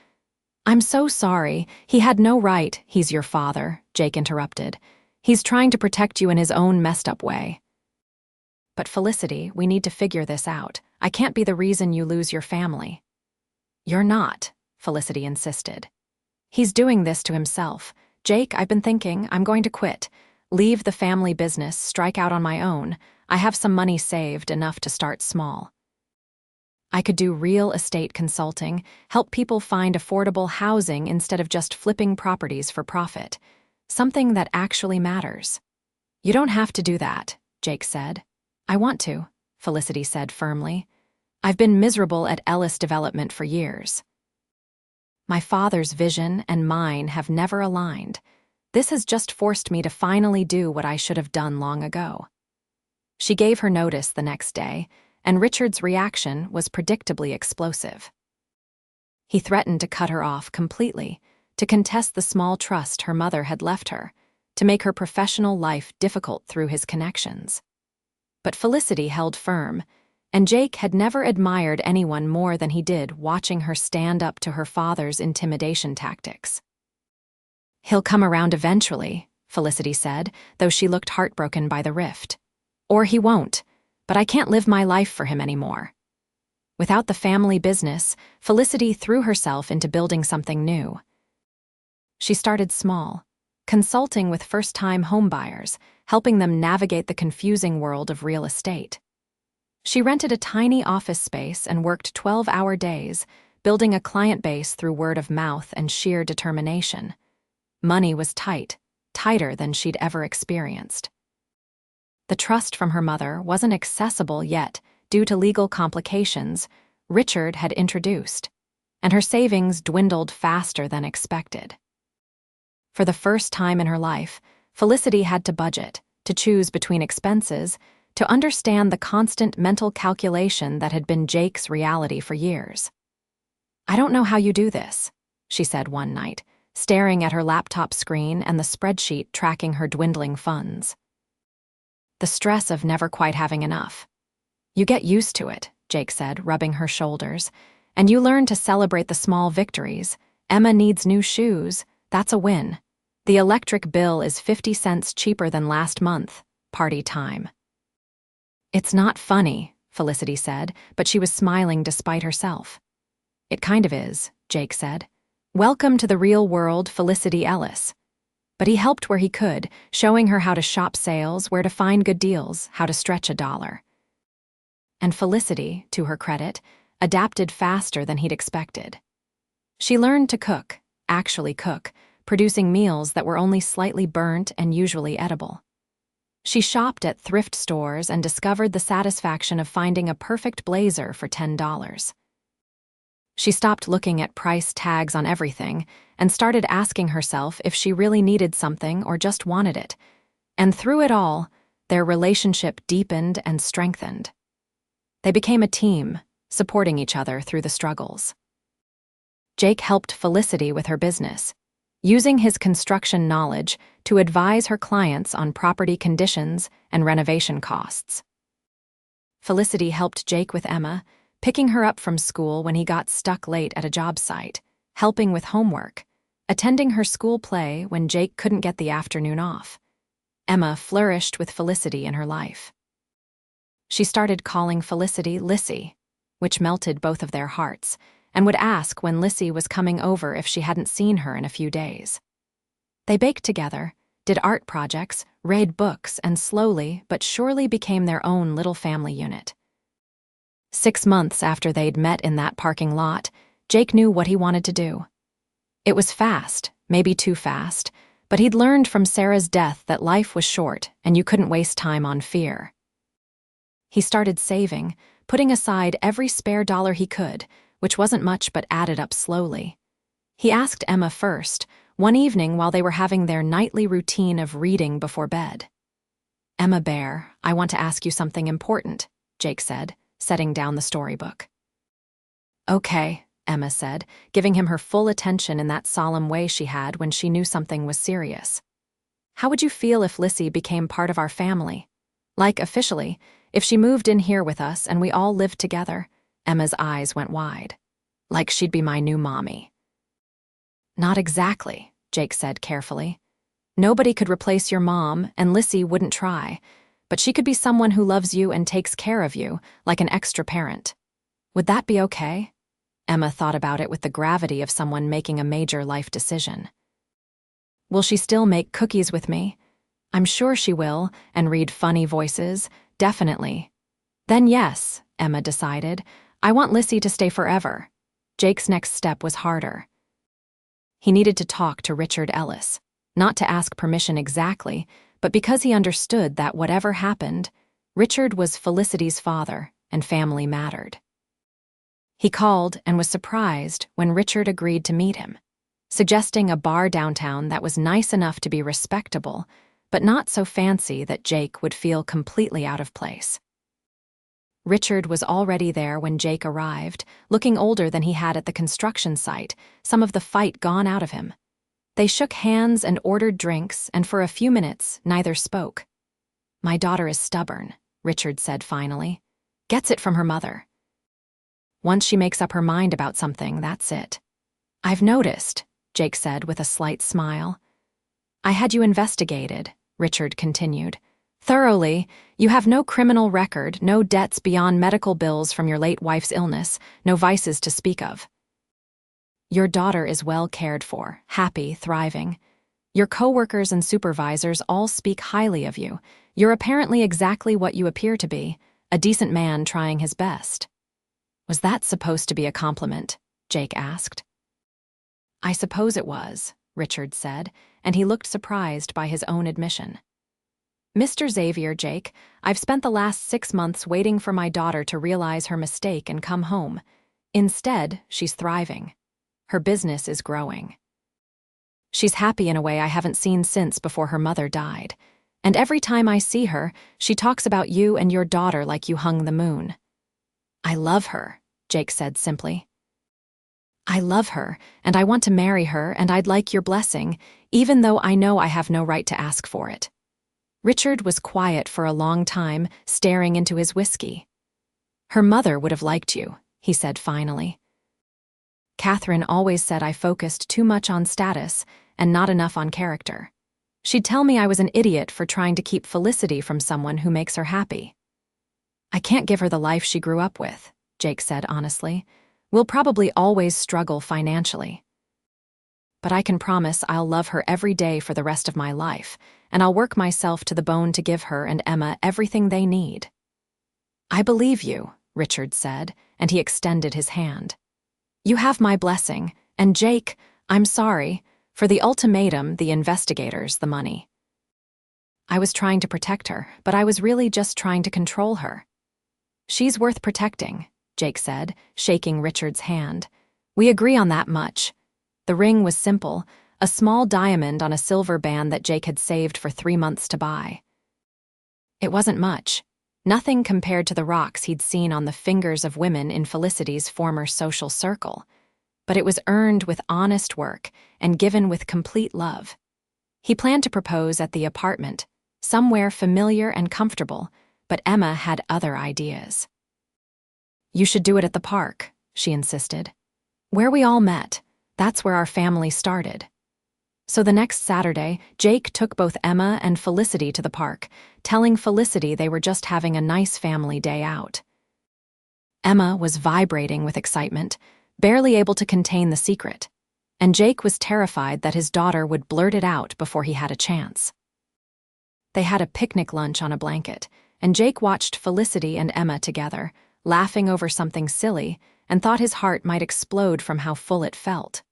A: "I'm so sorry. He had no right." "He's your father," Jake interrupted. "He's trying to protect you in his own messed-up way." "But Felicity, we need to figure this out. I can't be the reason you lose your family." "You're not," Felicity insisted. "He's doing this to himself. Jake, I've been thinking, I'm going to quit. Leave the family business, strike out on my own. I have some money saved, enough to start small. I could do real estate consulting, help people find affordable housing instead of just flipping properties for profit. Something that actually matters." "You don't have to do that," Jake said. "I want to," Felicity said firmly. "I've been miserable at Ellis Development for years. My father's vision and mine have never aligned. This has just forced me to finally do what I should have done long ago." She gave her notice the next day, and Richard's reaction was predictably explosive. He threatened to cut her off completely, to contest the small trust her mother had left her, to make her professional life difficult through his connections. But Felicity held firm, and Jake had never admired anyone more than he did watching her stand up to her father's intimidation tactics. "He'll come around eventually," Felicity said, though she looked heartbroken by the rift. "Or he won't, but I can't live my life for him anymore." Without the family business, Felicity threw herself into building something new. She started small, consulting with first-time homebuyers, helping them navigate the confusing world of real estate. She rented a tiny office space and worked 12-hour days, building a client base through word of mouth and sheer determination. Money was tight, tighter than she'd ever experienced. The trust from her mother wasn't accessible yet due to legal complications Richard had introduced, and her savings dwindled faster than expected. For the first time in her life, Felicity had to budget, to choose between expenses, to understand the constant mental calculation that had been Jake's reality for years. "I don't know how you do this," she said one night, staring at her laptop screen and the spreadsheet tracking her dwindling funds. "The stress of never quite having enough. You get used to it," Jake said, rubbing her shoulders, "and you learn to celebrate the small victories. Emma needs new shoes. That's a win. The electric bill is 50 cents cheaper than last month. Party time." "It's not funny," Felicity said, but she was smiling despite herself. It kind of is, Jake said. Welcome to the real world, Felicity Ellis. But he helped where he could, showing her how to shop sales, where to find good deals, how to stretch a dollar. And Felicity, to her credit, adapted faster than he'd expected. She learned to cook, actually cook, producing meals that were only slightly burnt and usually edible. She shopped at thrift stores and discovered the satisfaction of finding a perfect blazer for $10. She stopped looking at price tags on everything and started asking herself if she really needed something or just wanted it. And through it all, their relationship deepened and strengthened. They became a team, supporting each other through the struggles. Jake helped Felicity with her business, using his construction knowledge to advise her clients on property conditions and renovation costs. Felicity helped Jake with Emma, picking her up from school when he got stuck late at a job site, helping with homework, attending her school play when Jake couldn't get the afternoon off. Emma flourished with Felicity in her life. She started calling Felicity Lissy, which melted both of their hearts, and would ask when Lissy was coming over if she hadn't seen her in a few days. They baked together, did art projects, read books, and slowly but surely became their own little family unit. 6 months after they'd met in that parking lot, Jake knew what he wanted to do. It was fast, maybe too fast, but he'd learned from Sarah's death that life was short and you couldn't waste time on fear. He started saving, putting aside every spare dollar he could, which wasn't much but added up slowly. He asked Emma first, one evening while they were having their nightly routine of reading before bed. "Emma Bear, I want to ask you something important," Jake said, setting down the storybook. "Okay," Emma said, giving him her full attention in that solemn way she had when she knew something was serious. "How would you feel if Lissy became part of our family? Like, officially, if she moved in here with us and we all lived together?" Emma's eyes went wide. "Like she'd be my new mommy." "Not exactly," Jake said carefully. "Nobody could replace your mom, and Lissy wouldn't try, but she could be someone who loves you and takes care of you, like an extra parent. Would that be okay?" Emma thought about it with the gravity of someone making a major life decision. "Will she still make cookies with me?" "I'm sure she will, and read funny voices, definitely." "Then yes," Emma decided. "I want Lissy to stay forever." Jake's next step was harder. He needed to talk to Richard Ellis, not to ask permission exactly, but because he understood that whatever happened, Richard was Felicity's father, and family mattered. He called and was surprised when Richard agreed to meet him, suggesting a bar downtown that was nice enough to be respectable, but not so fancy that Jake would feel completely out of place. Richard was already there when Jake arrived, looking older than he had at the construction site, some of the fight gone out of him. They shook hands and ordered drinks, and for a few minutes, neither spoke. "My daughter is stubborn," Richard said finally. "Gets it from her mother. Once she makes up her mind about something, that's it." "I've noticed," Jake said with a slight smile. "I had you investigated," Richard continued. "Thoroughly. You have no criminal record, no debts beyond medical bills from your late wife's illness, no vices to speak of. Your daughter is well cared for, happy, thriving. Your coworkers and supervisors all speak highly of you. You're apparently exactly what you appear to be, a decent man trying his best." "Was that supposed to be a compliment?" Jake asked. "I suppose it was," Richard said, and he looked surprised by his own admission. "Mr. Xavier, Jake, I've spent the last 6 months waiting for my daughter to realize her mistake and come home. Instead, she's thriving. Her business is growing. She's happy in a way I haven't seen since before her mother died. And every time I see her, she talks about you and your daughter like you hung the moon." "I love her," Jake said simply. "I love her, and I want to marry her, and I'd like your blessing, even though I know I have no right to ask for it." Richard was quiet for a long time, staring into his whiskey. "Her mother would have liked you," he said finally. "Catherine always said I focused too much on status and not enough on character. She'd tell me I was an idiot for trying to keep Felicity from someone who makes her happy." I can't give her the life she grew up with, Jake said honestly. We'll probably always struggle financially. But I can promise I'll love her every day for the rest of my life, and I'll work myself to the bone to give her and Emma everything they need. I believe you, Richard said, and he extended his hand. You have my blessing, and Jake, I'm sorry, for the ultimatum, the investigators, the money. I was trying to protect her, but I was really just trying to control her. She's worth protecting, Jake said, shaking Richard's hand. We agree on that much. The ring was simple, a small diamond on a silver band that Jake had saved for 3 months to buy. It wasn't much, nothing compared to the rocks he'd seen on the fingers of women in Felicity's former social circle, but it was earned with honest work and given with complete love. He planned to propose at the apartment, somewhere familiar and comfortable, but Emma had other ideas. You should do it at the park, she insisted. Where we all met, that's where our family started. So the next Saturday, Jake took both Emma and Felicity to the park, telling Felicity they were just having a nice family day out. Emma was vibrating with excitement, barely able to contain the secret, and Jake was terrified that his daughter would blurt it out before he had a chance. They had a picnic lunch on a blanket, and Jake watched Felicity and Emma together, laughing over something silly, and thought his heart might explode from how full it felt.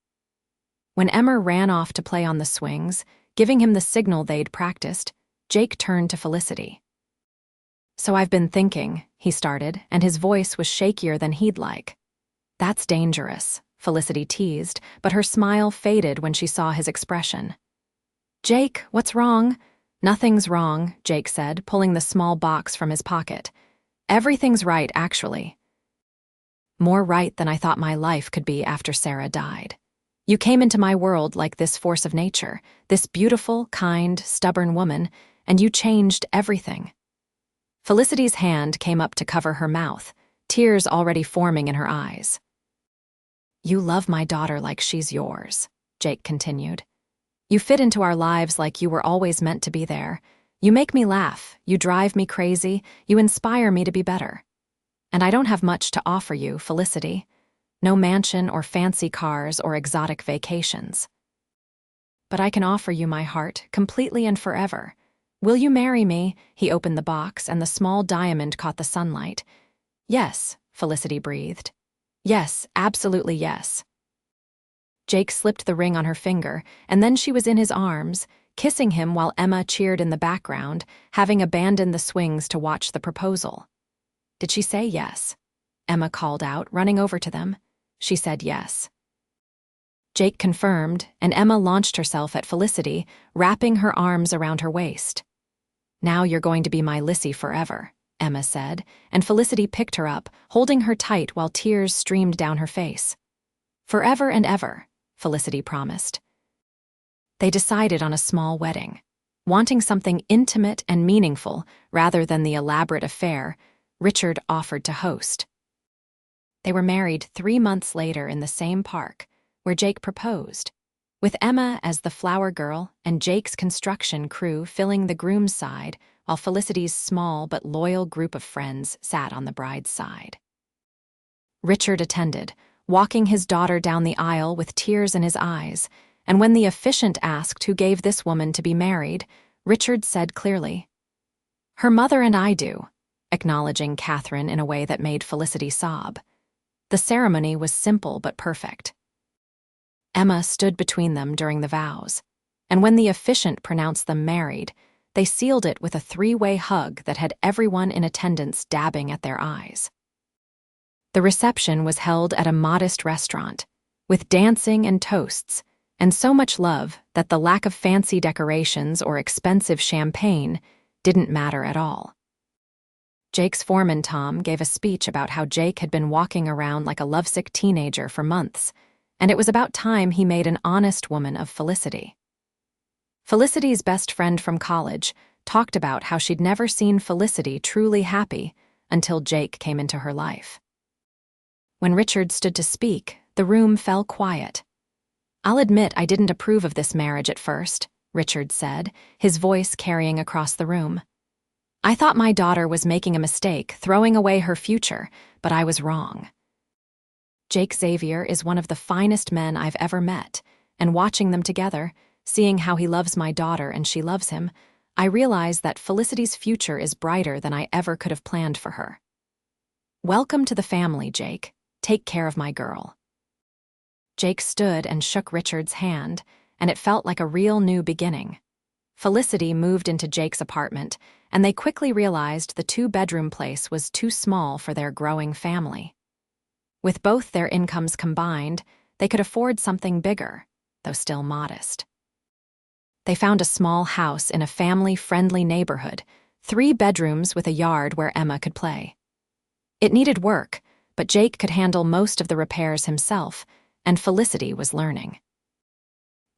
A: When Emma ran off to play on the swings, giving him the signal they'd practiced, Jake turned to Felicity. So I've been thinking, he started, and his voice was shakier than he'd like. That's dangerous, Felicity teased, but her smile faded when she saw his expression. Jake, what's wrong? Nothing's wrong, Jake said, pulling the small box from his pocket. Everything's right, actually. More right than I thought my life could be after Sarah died. You came into my world like this force of nature, this beautiful, kind, stubborn woman, and you changed everything. Felicity's hand came up to cover her mouth, tears already forming in her eyes. You love my daughter like she's yours, Jake continued. You fit into our lives like you were always meant to be there. You make me laugh, you drive me crazy, you inspire me to be better. And I don't have much to offer you, Felicity. No mansion or fancy cars or exotic vacations. But I can offer you my heart, completely and forever. Will you marry me? He opened the box, and the small diamond caught the sunlight. Yes, Felicity breathed. Yes, absolutely yes. Jake slipped the ring on her finger, and then she was in his arms, kissing him while Emma cheered in the background, having abandoned the swings to watch the proposal. Did she say yes? Emma called out, running over to them. She said yes. Jake confirmed, and Emma launched herself at Felicity, wrapping her arms around her waist. Now you're going to be my Lissy forever, Emma said, and Felicity picked her up, holding her tight while tears streamed down her face. Forever and ever, Felicity promised. They decided on a small wedding. Wanting something intimate and meaningful rather than the elaborate affair, Richard offered to host. They were married 3 months later in the same park, where Jake proposed, with Emma as the flower girl and Jake's construction crew filling the groom's side, while Felicity's small but loyal group of friends sat on the bride's side. Richard attended, walking his daughter down the aisle with tears in his eyes, and when the officiant asked who gave this woman to be married, Richard said clearly, "Her mother and I do," acknowledging Catherine in a way that made Felicity sob. The ceremony was simple but perfect. Emma stood between them during the vows, and when the officiant pronounced them married, they sealed it with a 3-way hug that had everyone in attendance dabbing at their eyes. The reception was held at a modest restaurant, with dancing and toasts, and so much love that the lack of fancy decorations or expensive champagne didn't matter at all. Jake's foreman, Tom, gave a speech about how Jake had been walking around like a lovesick teenager for months, and it was about time he made an honest woman of Felicity. Felicity's best friend from college talked about how she'd never seen Felicity truly happy until Jake came into her life. When Richard stood to speak, the room fell quiet. "I'll admit I didn't approve of this marriage at first," Richard said, his voice carrying across the room. I thought my daughter was making a mistake, throwing away her future, but I was wrong. Jake Xavier is one of the finest men I've ever met, and watching them together, seeing how he loves my daughter and she loves him, I realize that Felicity's future is brighter than I ever could have planned for her. Welcome to the family, Jake. Take care of my girl. Jake stood and shook Richard's hand, and it felt like a real new beginning. Felicity moved into Jake's apartment, and they quickly realized the two-bedroom place was too small for their growing family. With both their incomes combined, they could afford something bigger, though still modest. They found a small house in a family-friendly neighborhood, 3 bedrooms with a yard where Emma could play. It needed work, but Jake could handle most of the repairs himself, and Felicity was learning.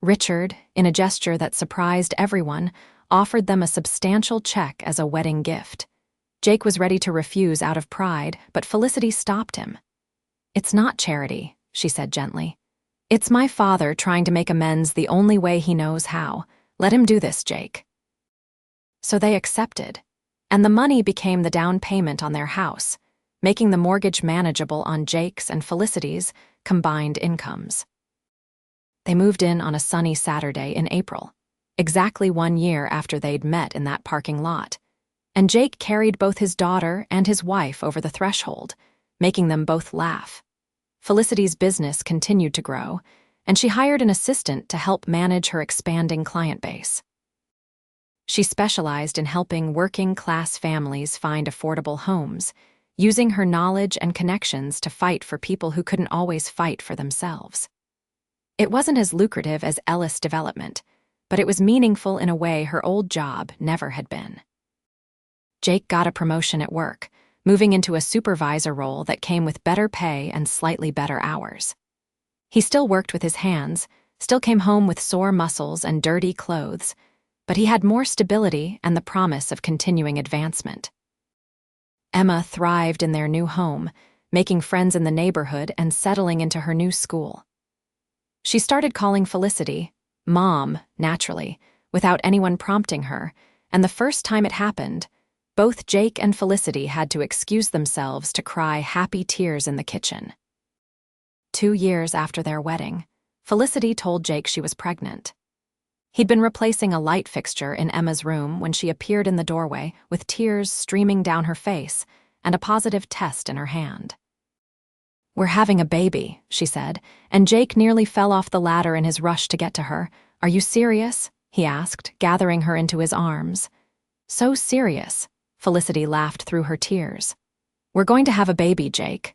A: Richard, in a gesture that surprised everyone, offered them a substantial check as a wedding gift. Jake was ready to refuse out of pride, but Felicity stopped him. "It's not charity," she said gently. "It's my father trying to make amends the only way he knows how. Let him do this, Jake." So they accepted, and the money became the down payment on their house, making the mortgage manageable on Jake's and Felicity's combined incomes. They moved in on a sunny Saturday in April, exactly 1 year after they'd met in that parking lot, and Jake carried both his daughter and his wife over the threshold, making them both laugh. Felicity's business continued to grow, and she hired an assistant to help manage her expanding client base. She specialized in helping working-class families find affordable homes, using her knowledge and connections to fight for people who couldn't always fight for themselves. It wasn't as lucrative as Ellis Development, but it was meaningful in a way her old job never had been. Jake got a promotion at work, moving into a supervisor role that came with better pay and slightly better hours. He still worked with his hands, still came home with sore muscles and dirty clothes, but he had more stability and the promise of continuing advancement. Emma thrived in their new home, making friends in the neighborhood and settling into her new school. She started calling Felicity Mom, naturally, without anyone prompting her, and the first time it happened, both Jake and Felicity had to excuse themselves to cry happy tears in the kitchen. 2 years after their wedding, Felicity told Jake she was pregnant. He'd been replacing a light fixture in Emma's room when she appeared in the doorway with tears streaming down her face and a positive test in her hand. "We're having a baby," she said, and Jake nearly fell off the ladder in his rush to get to her. "Are you serious?" he asked, gathering her into his arms. "So serious," Felicity laughed through her tears. "We're going to have a baby, Jake."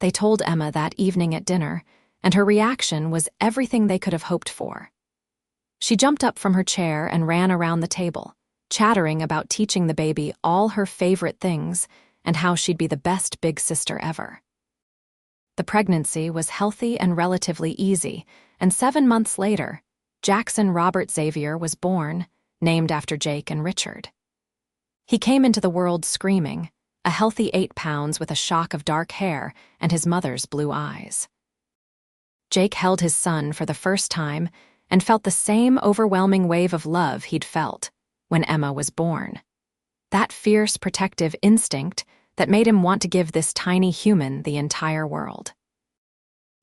A: They told Emma that evening at dinner, and her reaction was everything they could have hoped for. She jumped up from her chair and ran around the table, chattering about teaching the baby all her favorite things and how she'd be the best big sister ever. The pregnancy was healthy and relatively easy, and 7 months later, Jackson Robert Xavier was born, named after Jake and Richard. He came into the world screaming, a healthy 8 pounds with a shock of dark hair and his mother's blue eyes. Jake held his son for the first time and felt the same overwhelming wave of love he'd felt when Emma was born. That fierce protective instinct that made him want to give this tiny human the entire world.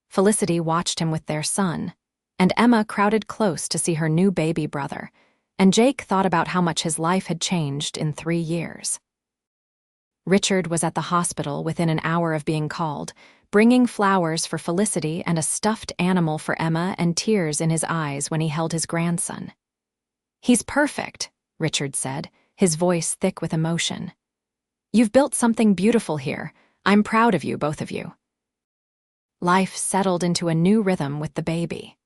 A: Felicity watched him with their son, and Emma crowded close to see her new baby brother, and Jake thought about how much his life had changed in 3 years. Richard was at the hospital within an hour of being called, bringing flowers for Felicity and a stuffed animal for Emma and tears in his eyes when he held his grandson. "He's perfect," Richard said, his voice thick with emotion. "You've built something beautiful here. I'm proud of you, both of you." Life settled into a new rhythm with the baby.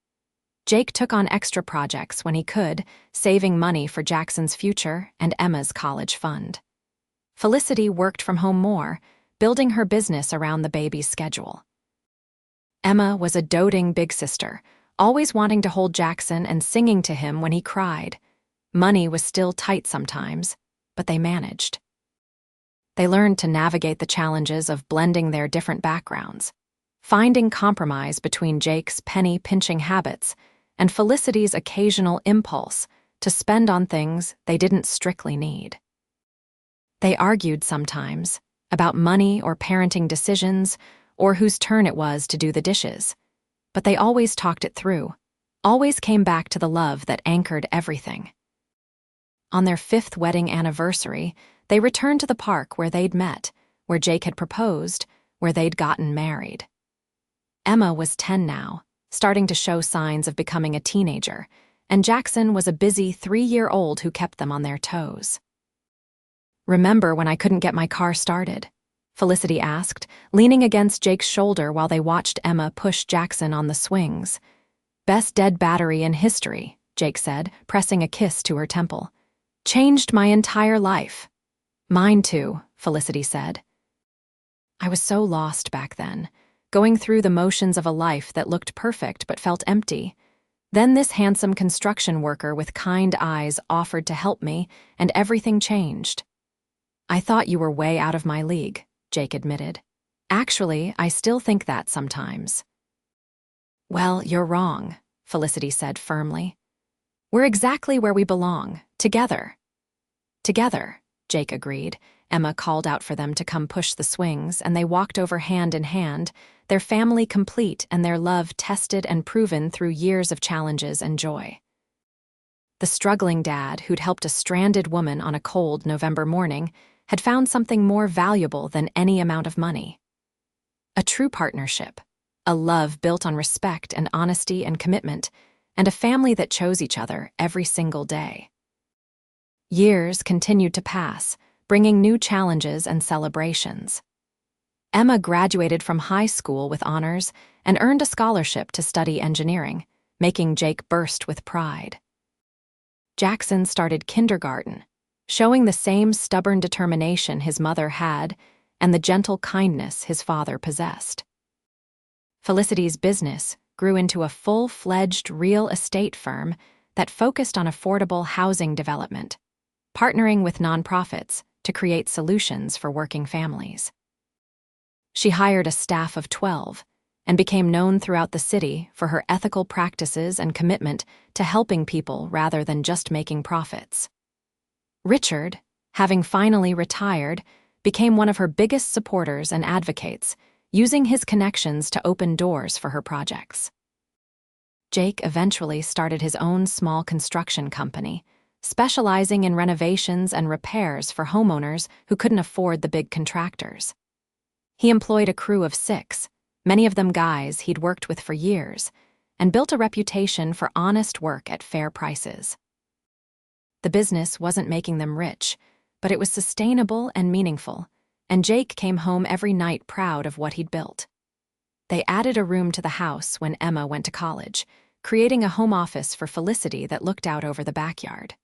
A: Jake took on extra projects when he could, saving money for Jackson's future and Emma's college fund. Felicity worked from home more, building her business around the baby's schedule. Emma was a doting big sister, always wanting to hold Jackson and singing to him when he cried. Money was still tight sometimes, but they managed. They learned to navigate the challenges of blending their different backgrounds, finding compromise between Jake's penny-pinching habits and Felicity's occasional impulse to spend on things they didn't strictly need. They argued sometimes about money or parenting decisions or whose turn it was to do the dishes. But they always talked it through, always came back to the love that anchored everything. On their 5th wedding anniversary, they returned to the park where they'd met, where Jake had proposed, where they'd gotten married. Emma was 10 now, starting to show signs of becoming a teenager, and Jackson was a busy 3-year-old who kept them on their toes. "Remember when I couldn't get my car started?" Felicity asked, leaning against Jake's shoulder while they watched Emma push Jackson on the swings. "Best dead battery in history," Jake said, pressing a kiss to her temple. "Changed my entire life." "Mine too," Felicity said. "I was so lost back then, going through the motions of a life that looked perfect but felt empty. Then this handsome construction worker with kind eyes offered to help me, and everything changed." "I thought you were way out of my league," Jake admitted. "Actually, I still think that sometimes." "Well, you're wrong," Felicity said firmly. "We're exactly where we belong, together." "Together," Jake agreed. Emma called out for them to come push the swings, and they walked over hand in hand, their family complete and their love tested and proven through years of challenges and joy. The struggling dad, who'd helped a stranded woman on a cold November morning, had found something more valuable than any amount of money. A true partnership, a love built on respect and honesty and commitment, and a family that chose each other every single day. Years continued to pass, bringing new challenges and celebrations. Emma graduated from high school with honors and earned a scholarship to study engineering, making Jake burst with pride. Jackson started kindergarten, showing the same stubborn determination his mother had and the gentle kindness his father possessed. Felicity's business grew into a full-fledged real estate firm that focused on affordable housing development, partnering with nonprofits to create solutions for working families. She hired a staff of 12 and became known throughout the city for her ethical practices and commitment to helping people rather than just making profits. Richard, having finally retired, became one of her biggest supporters and advocates, using his connections to open doors for her projects. Jake eventually started his own small construction company, specializing in renovations and repairs for homeowners who couldn't afford the big contractors. He employed a crew of 6, many of them guys he'd worked with for years, and built a reputation for honest work at fair prices. The business wasn't making them rich, but it was sustainable and meaningful, and Jake came home every night proud of what he'd built. They added a room to the house when Emma went to college, creating a home office for Felicity that looked out over the backyard.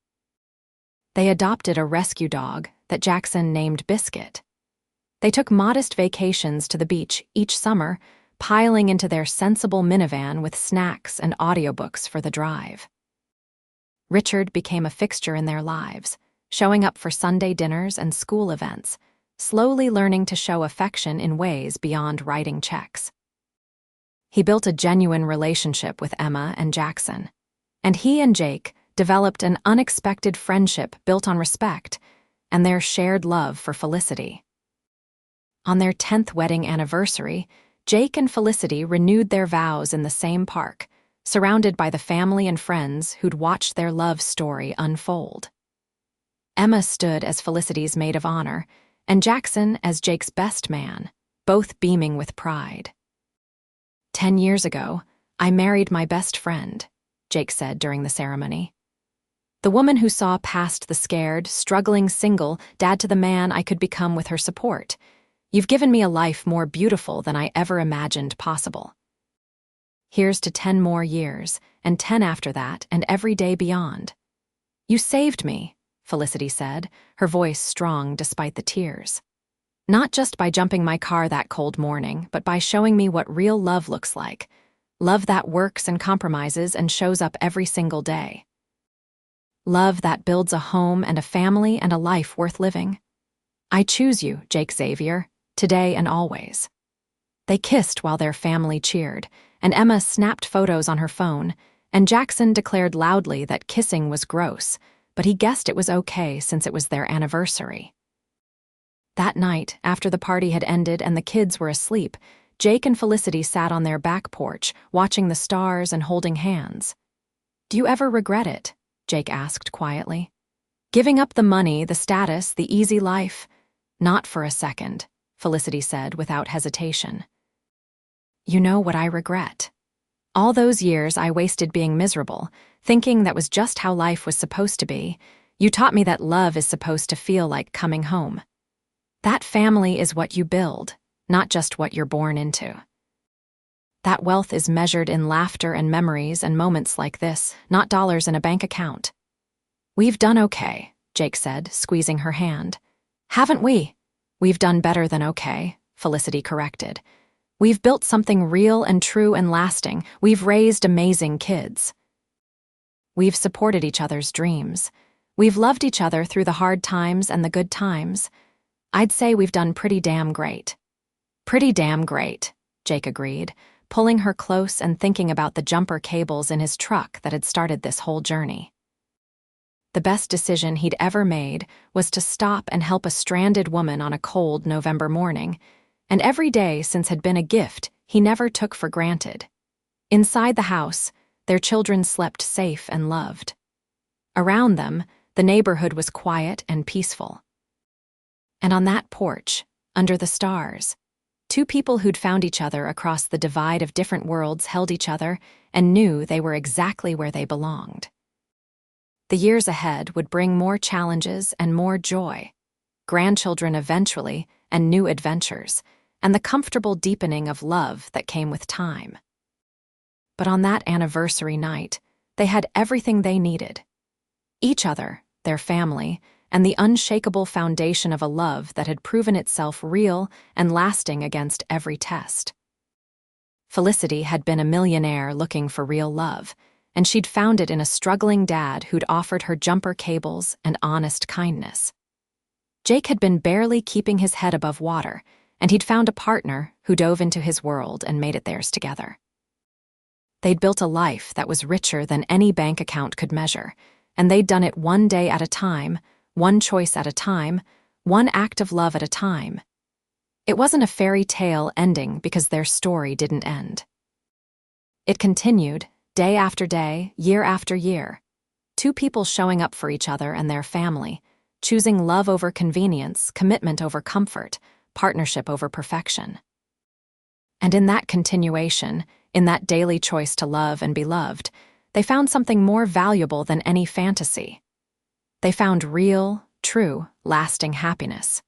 A: They adopted a rescue dog that Jackson named Biscuit. They took modest vacations to the beach each summer, piling into their sensible minivan with snacks and audiobooks for the drive. Richard became a fixture in their lives, showing up for Sunday dinners and school events, slowly learning to show affection in ways beyond writing checks. He built a genuine relationship with Emma and Jackson, and he and Jake developed an unexpected friendship built on respect and their shared love for Felicity. On their 10th wedding anniversary, Jake and Felicity renewed their vows in the same park, surrounded by the family and friends who'd watched their love story unfold. Emma stood as Felicity's maid of honor, and Jackson as Jake's best man, both beaming with pride. 10 years ago, I married my best friend, Jake said during the ceremony. The woman who saw past the scared, struggling single dad to the man I could become with her support. You've given me a life more beautiful than I ever imagined possible. Here's to 10 more years, and 10 after that, and every day beyond. You saved me, Felicity said, her voice strong despite the tears. Not just by jumping my car that cold morning, but by showing me what real love looks like. Love that works and compromises and shows up every single day. Love that builds a home and a family and a life worth living. I choose you, Jake Xavier, today and always. They kissed while their family cheered, and Emma snapped photos on her phone, and Jackson declared loudly that kissing was gross, but he guessed it was okay since it was their anniversary. That night, after the party had ended and the kids were asleep, Jake and Felicity sat on their back porch, watching the stars and holding hands. "Do you ever regret it?" Jake asked quietly. "Giving up the money, the status, the easy life?" "Not for a second," Felicity said without hesitation. "You know what I regret? All those years I wasted being miserable, thinking that was just how life was supposed to be. You taught me that love is supposed to feel like coming home. That family is what you build, not just what you're born into. That wealth is measured in laughter and memories and moments like this, not dollars in a bank account." "We've done okay," Jake said, squeezing her hand. "Haven't we?" "We've done better than okay," Felicity corrected. "We've built something real and true and lasting. We've raised amazing kids. We've supported each other's dreams. We've loved each other through the hard times and the good times. I'd say we've done pretty damn great." "Pretty damn great," Jake agreed, pulling her close and thinking about the jumper cables in his truck that had started this whole journey. The best decision he'd ever made was to stop and help a stranded woman on a cold November morning, and every day since had been a gift he never took for granted. Inside the house, their children slept safe and loved. Around them, the neighborhood was quiet and peaceful. And on that porch, under the stars, two people who'd found each other across the divide of different worlds held each other and knew they were exactly where they belonged. The years ahead would bring more challenges and more joy, grandchildren eventually and new adventures, and the comfortable deepening of love that came with time. But on that anniversary night, they had everything they needed. Each other, their family, and the unshakable foundation of a love that had proven itself real and lasting against every test. Felicity had been a millionaire looking for real love, and she'd found it in a struggling dad who'd offered her jumper cables and honest kindness. Jake had been barely keeping his head above water, and he'd found a partner who dove into his world and made it theirs together. They'd built a life that was richer than any bank account could measure, and they'd done it one day at a time, one choice at a time, one act of love at a time. It wasn't a fairy tale ending because their story didn't end. It continued, day after day, year after year. Two people showing up for each other and their family, choosing love over convenience, commitment over comfort, partnership over perfection. And in that continuation, in that daily choice to love and be loved, they found something more valuable than any fantasy. They found real, true, lasting happiness.